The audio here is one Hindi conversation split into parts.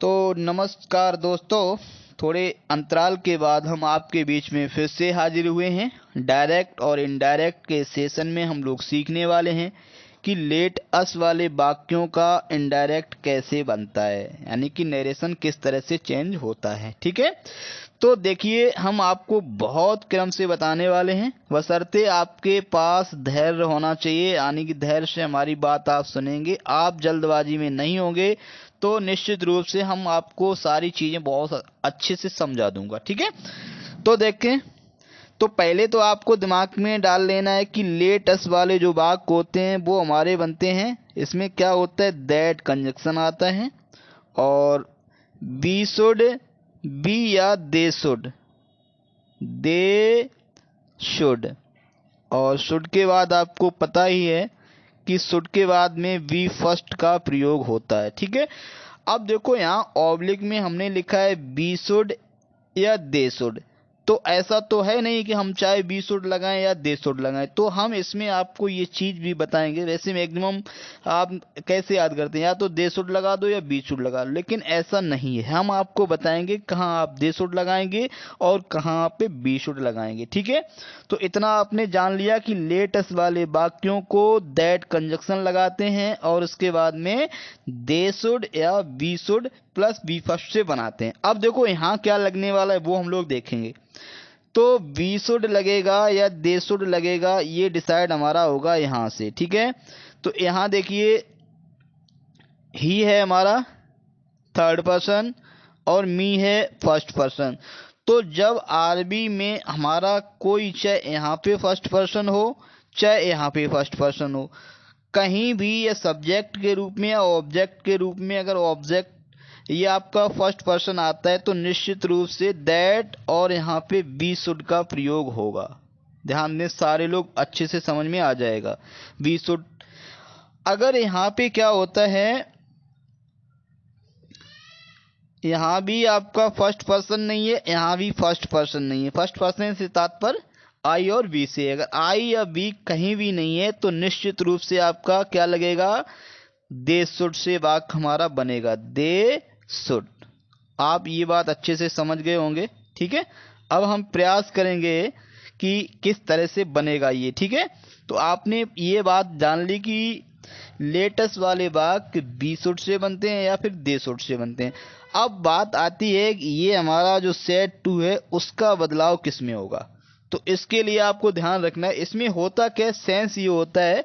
तो नमस्कार दोस्तों, थोड़े अंतराल के बाद हम आपके बीच में फिर से हाजिर हुए हैं। डायरेक्ट और इनडायरेक्ट के सेशन में हम लोग सीखने वाले हैं कि लेट अस वाले वाक्यों का इनडायरेक्ट कैसे बनता है, यानी कि नरेशन किस तरह से चेंज होता है। ठीक है, तो देखिए हम आपको बहुत क्रम से बताने वाले हैं, बशर्ते आपके पास धैर्य होना चाहिए, यानी कि धैर्य से हमारी बात आप सुनेंगे, आप जल्दबाजी में नहीं होंगे तो निश्चित रूप से हम आपको सारी चीजें बहुत अच्छे से समझा दूंगा। ठीक है, तो देखें, तो पहले तो आपको दिमाग में डाल लेना है कि लेट अस वाले जो वाक्य होते हैं वो हमारे बनते हैं, इसमें क्या होता है, दैट कंजक्शन आता है और बी शुड, बी या दे शुड, और शुड के बाद आपको पता ही है कि शुड के बाद में वी फर्स्ट का प्रयोग होता है। ठीक है, अब देखो यहाँ ऑब्लिक में हमने लिखा है बी शुड या दे शुड, तो ऐसा तो है नहीं कि हम चाहे बी शुड लगाएं या दे शुड लगाएं, तो हम इसमें आपको ये चीज भी बताएंगे। वैसे मैक्सिमम आप कैसे याद करते हैं, या तो दे शुड लगा दो या बी शुड लगा लो, लेकिन ऐसा नहीं है, हम आपको बताएंगे कहाँ आप दे शुड लगाएंगे और कहाँ पे बी शुड लगाएंगे। ठीक है, तो इतना आपने जान लिया कि लेटस वाले वाक्यों को दैट कंजक्शन लगाते हैं और उसके बाद में दे शुड या B should plus B first से बनाते हैं। अब देखो यहाँ क्या लगने वाला है वो हम लोग देखेंगे। तो बी शुड लगेगा या दे शुड लगेगा, ये डिसाइड हमारा होगा यहाँ से। ठीक है, तो यहाँ देखिए ही है हमारा थर्ड पर्सन और मी है फर्स्ट पर्सन। तो जब आरबी में हमारा कोई, चाहे यहाँ पे फर्स्ट पर्सन हो चाहे यहाँ पे फर्स्ट पर्सन हो, कहीं भी ये सब्जेक्ट के रूप में या ऑब्जेक्ट के रूप में अगर ऑब्जेक्ट ये आपका फर्स्ट पर्सन आता है तो निश्चित रूप से दैट और यहाँ पे बी शुड का प्रयोग होगा। ध्यान दें, सारे लोग अच्छे से समझ में आ जाएगा। बी शुड, अगर यहाँ पे क्या होता है, यहाँ भी आपका फर्स्ट पर्सन नहीं है, यहाँ भी फर्स्ट पर्सन नहीं है, फर्स्ट पर्सन से तात्पर्य आई और बी से, अगर आई या बी कहीं भी नहीं है तो निश्चित रूप से आपका क्या लगेगा, दे शुड से वाक्य हमारा बनेगा, दे शुड। आप ये बात अच्छे से समझ गए होंगे। ठीक है, अब हम प्रयास करेंगे कि किस तरह से बनेगा ये। ठीक है, तो आपने ये बात जान ली कि लेटस वाले वाक्य बी शुड से बनते हैं या फिर दे शुड से बनते हैं। अब बात आती है कि ये हमारा जो सेट टू है उसका बदलाव किस में होगा। तो इसके लिए आपको ध्यान रखना है, इसमें होता क्या, सेंस ये होता है,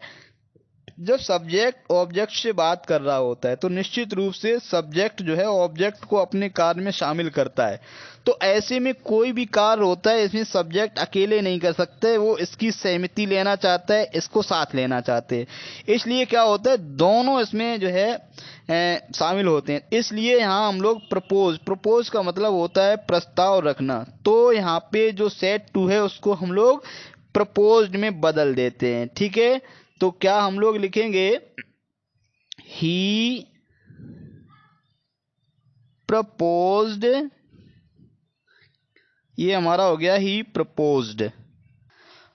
जब सब्जेक्ट ऑब्जेक्ट से बात कर रहा होता है तो निश्चित रूप से सब्जेक्ट जो है ऑब्जेक्ट को अपने कार्य में शामिल करता है। तो ऐसे में कोई भी कार्य होता है इसमें सब्जेक्ट अकेले नहीं कर सकते, वो इसकी सहमति लेना चाहता है, इसको साथ लेना चाहते हैं, इसलिए क्या होता है, दोनों इसमें जो है शामिल होते हैं। इसलिए यहाँ हम लोग प्रपोज का मतलब होता है प्रस्ताव रखना, तो यहाँ पे जो सेट टू है उसको हम लोग प्रपोज्ड में बदल देते हैं। ठीक है, तो क्या हम लोग लिखेंगे, ही प्रपोज्ड, ये हमारा हो गया ही प्रपोज्ड।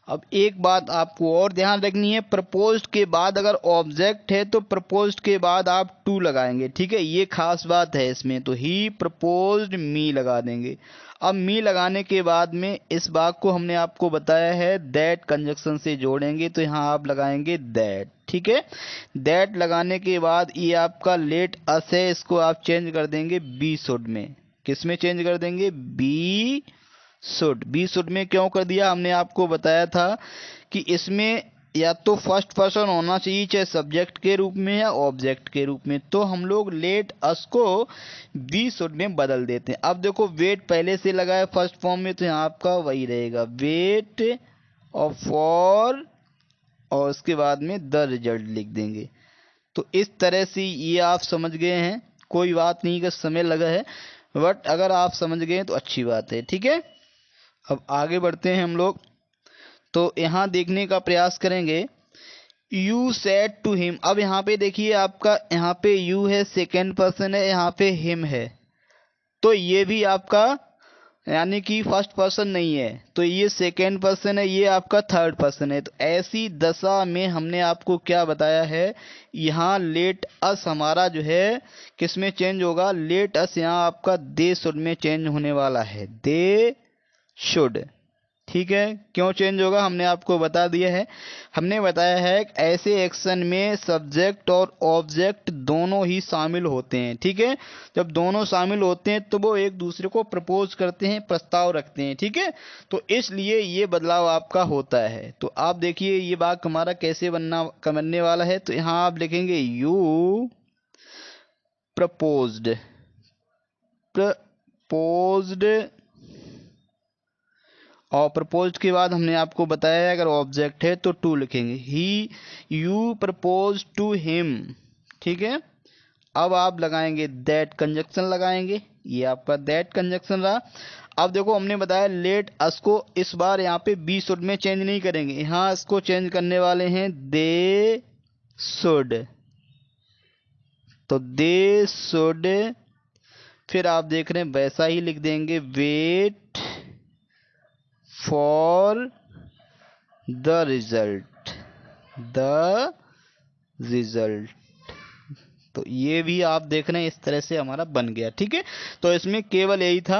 अब एक बात आपको और ध्यान रखनी है, प्रपोज्ड के बाद अगर ऑब्जेक्ट है तो प्रपोज्ड के बाद आप टू लगाएंगे। ठीक है, ये खास बात है इसमें, तो ही प्रपोज्ड मी लगा देंगे। अब मी लगाने के बाद में इस बात को हमने आपको बताया है दैट कंजक्शन से जोड़ेंगे, तो यहाँ आप लगाएंगे दैट। ठीक है, दैट लगाने के बाद ये आपका लेट अस है, इसको आप चेंज कर देंगे बी शुड में। किस में चेंज कर देंगे, बी शुड। बी शुड में क्यों कर दिया, हमने आपको बताया था कि इसमें या तो फर्स्ट पर्सन होना चाहिए, चाहे सब्जेक्ट के रूप में या ऑब्जेक्ट के रूप में, तो हम लोग लेट अस को बी शुड में बदल देते हैं। अब देखो वेट पहले से लगा है फर्स्ट फॉर्म में, तो यहाँ आपका वही रहेगा, वेट और फॉर, और उसके बाद में द रिजल्ट लिख देंगे। तो इस तरह से ये आप समझ गए हैं, कोई बात नहीं का समय लगा है, बट अगर आप समझ गए तो अच्छी बात है। ठीक है, अब आगे बढ़ते हैं हम लोग, तो यहाँ देखने का प्रयास करेंगे, यू सेड टू हिम। अब यहाँ पे देखिए आपका, यहाँ पे यू है, सेकेंड पर्सन है, यहाँ पे हिम है, तो ये भी आपका यानी कि फर्स्ट पर्सन नहीं है, तो ये सेकेंड पर्सन है, ये आपका थर्ड पर्सन है। तो ऐसी दशा में हमने आपको क्या बताया है, यहाँ लेट अस हमारा जो है किस में चेंज होगा, लेट अस यहाँ आपका दे शुड में चेंज होने वाला है, दे शुड। ठीक है, क्यों चेंज होगा हमने आपको बता दिया है। हमने बताया है कि ऐसे एक्शन में सब्जेक्ट और ऑब्जेक्ट दोनों ही शामिल होते हैं। ठीक है, जब दोनों शामिल होते हैं तो वो एक दूसरे को प्रपोज करते हैं, प्रस्ताव रखते हैं। ठीक है, तो इसलिए ये बदलाव आपका होता है। तो आप देखिए ये वाक्य हमारा कैसे बनने वाला है। तो यहाँ आप लिखेंगे यू प्रपोज्ड, प्रपोज्ड, और प्रपोज के बाद हमने आपको बताया है अगर ऑब्जेक्ट है तो टू लिखेंगे, ही यू प्रपोज टू हिम। ठीक है, अब आप लगाएंगे दैट कंजक्शन लगाएंगे, ये आपका दैट कंजक्शन रहा। अब देखो हमने बताया लेट अस को इस बार यहाँ पे बी शुड में चेंज नहीं करेंगे, यहाँ इसको चेंज करने वाले हैं दे शुड, तो दे शुड। फिर आप देख रहे हैं वैसा ही लिख देंगे wait for the result, the result. तो ये भी आप देख रहे हैं इस तरह से हमारा बन गया। ठीक है, तो इसमें केवल यही था।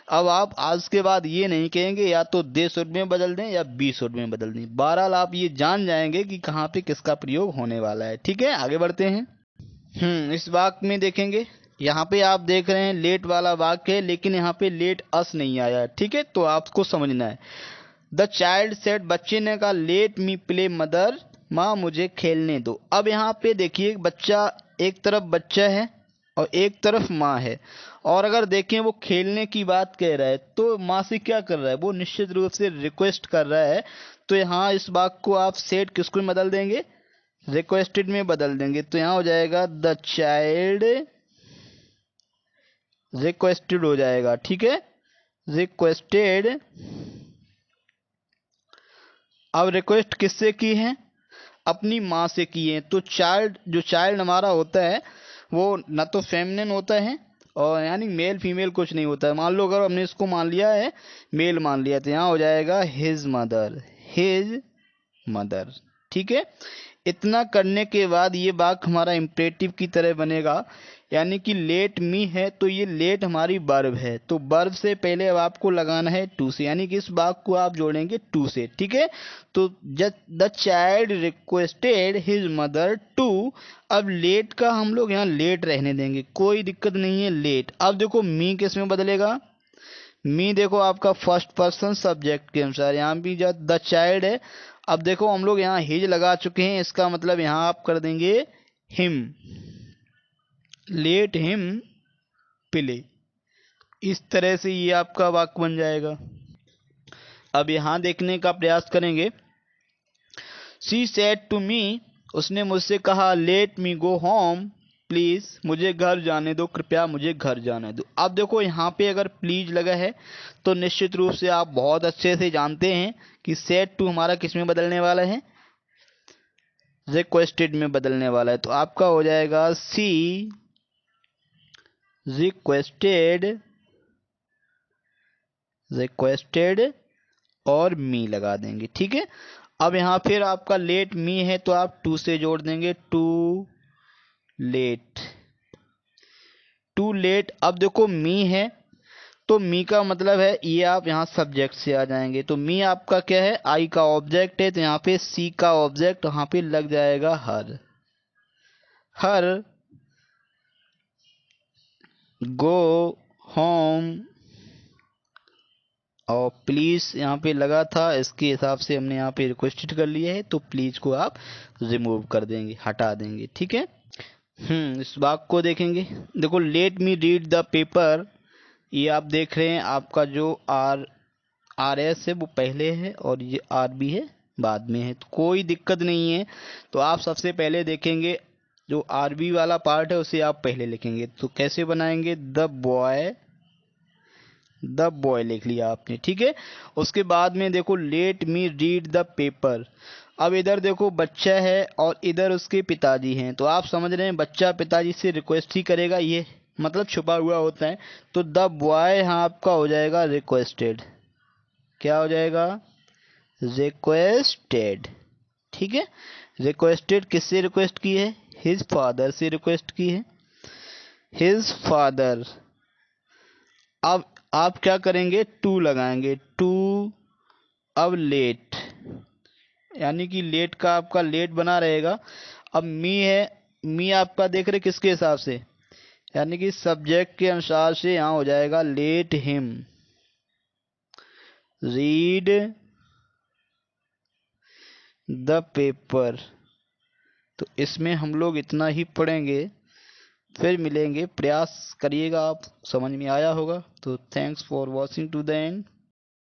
अब आप आज के बाद ये नहीं कहेंगे या तो दे शुड में बदल दें या बी शुड में बदल दें, बहरहाल आप ये जान जाएंगे कि कहाँ पे किसका प्रयोग होने वाला है। ठीक है, आगे बढ़ते हैं। इस वाक्य में देखेंगे, यहाँ पे आप देख रहे हैं लेट वाला वाक्य है, लेकिन यहाँ पे लेट अस नहीं आया है। ठीक है, तो आपको समझना है। द चाइल्ड सेड, बच्चे ने कहा लेट मी प्ले मदर, माँ मुझे खेलने दो। अब यहाँ पे देखिए बच्चा, एक तरफ बच्चा है और एक तरफ माँ है, और अगर देखें वो खेलने की बात कह रहा है तो माँ से क्या कर रहा है, वो निश्चित रूप से रिक्वेस्ट कर रहा है। तो यहाँ इस वाक्य को आप सेड किसको में बदल देंगे, रिक्वेस्टेड में बदल देंगे। तो यहाँ हो जाएगा द चाइल्ड रिक्वेस्टेड हो जाएगा। ठीक है, रिक्वेस्टेड। अब रिक्वेस्ट किससे की है, अपनी माँ से की है। तो चाइल्ड, जो चाइल्ड हमारा होता है वो ना तो फेमिनिन होता है और यानी मेल फीमेल कुछ नहीं होता है। मान लो अगर हमने इसको मान लिया है मेल मान लिया, तो यहाँ हो जाएगा हिज मदर, हिज मदर। ठीक है, इतना करने के बाद ये वाक्य हमारा इम्परेटिव की तरह बनेगा, यानी कि लेट मी है तो ये लेट हमारी वर्ब है, तो वर्ब से पहले अब आपको लगाना है टू से, यानी कि इस वाक्य को आप जोड़ेंगे टू से। ठीक है, तो the child requested his mother to. अब लेट का हम लोग यहाँ लेट रहने देंगे, कोई दिक्कत नहीं है लेट। अब देखो मी किस में बदलेगा, मी देखो आपका फर्स्ट पर्सन सब्जेक्ट के अनुसार, यहाँ भी जब द चाइल्ड है। अब देखो हम लोग यहाँ हिज लगा चुके हैं, इसका मतलब यहाँ आप कर देंगे हिम, लेट हिम प्ले। इस तरह से ये आपका वाक्य बन जाएगा। अब यहाँ देखने का प्रयास करेंगे, शी सेड टू मी, उसने मुझसे कहा let me go home please, मुझे घर जाने दो, कृपया मुझे घर जाने दो। अब देखो यहाँ पे अगर प्लीज लगा है तो निश्चित रूप से आप बहुत अच्छे से जानते हैं कि सेड टू हमारा किस में बदलने वाला है, रिक्वेस्टेड में बदलने वाला है। तो आपका हो जाएगा सी रिक्वेस्टेड, रिक्वेस्टेड और मी लगा देंगे। ठीक है, अब यहाँ फिर आपका लेट मी है तो आप टू से जोड़ देंगे, टू लेट, टू लेट। अब देखो मी है तो मी का मतलब है ये, आप यहाँ सब्जेक्ट से आ जाएंगे। तो मी आपका क्या है, आई का ऑब्जेक्ट है, तो यहाँ पे सी का ऑब्जेक्ट वहां पे लग जाएगा हर, हर गो होम, और प्लीज यहाँ पे लगा था, इसके हिसाब से हमने यहाँ पे रिक्वेस्टेड कर लिया है, तो प्लीज को आप रिमूव कर देंगे, हटा देंगे। ठीक है, इस वाक्य को देखेंगे, देखो let me read the paper, ये आप देख रहे हैं आपका जो आर एस है वो पहले है और ये आर बी है बाद में है, तो कोई दिक्कत नहीं है। तो आप सबसे पहले देखेंगे जो आर बी वाला पार्ट है उसे आप पहले लिखेंगे। तो कैसे बनाएंगे, द बॉय, द बॉय लिख लिया आपने। ठीक है, उसके बाद में देखो let me read the paper. अब इधर देखो बच्चा है और इधर उसके पिताजी हैं, तो आप समझ रहे हैं बच्चा पिताजी से रिक्वेस्ट ही करेगा, ये मतलब छुपा हुआ होता है। तो द बॉय यहाँ आपका हो जाएगा रिक्वेस्टेड। क्या हो जाएगा? रिक्वेस्टेड। ठीक है, रिक्वेस्टेड किससे रिक्वेस्ट की है? हिज फादर से रिक्वेस्ट की है, हिज फादर। अब आप क्या करेंगे? टू लगाएंगे, टू। अब लेट, यानी कि लेट का आपका लेट बना रहेगा। अब मी है, मी आपका देख रहे किसके हिसाब से, यानी कि सब्जेक्ट के अनुसार से यहाँ हो जाएगा let him read the paper. तो इसमें हम लोग इतना ही पढ़ेंगे, फिर मिलेंगे। प्रयास करिएगा, आप समझ में आया होगा। तो thanks for watching to the and.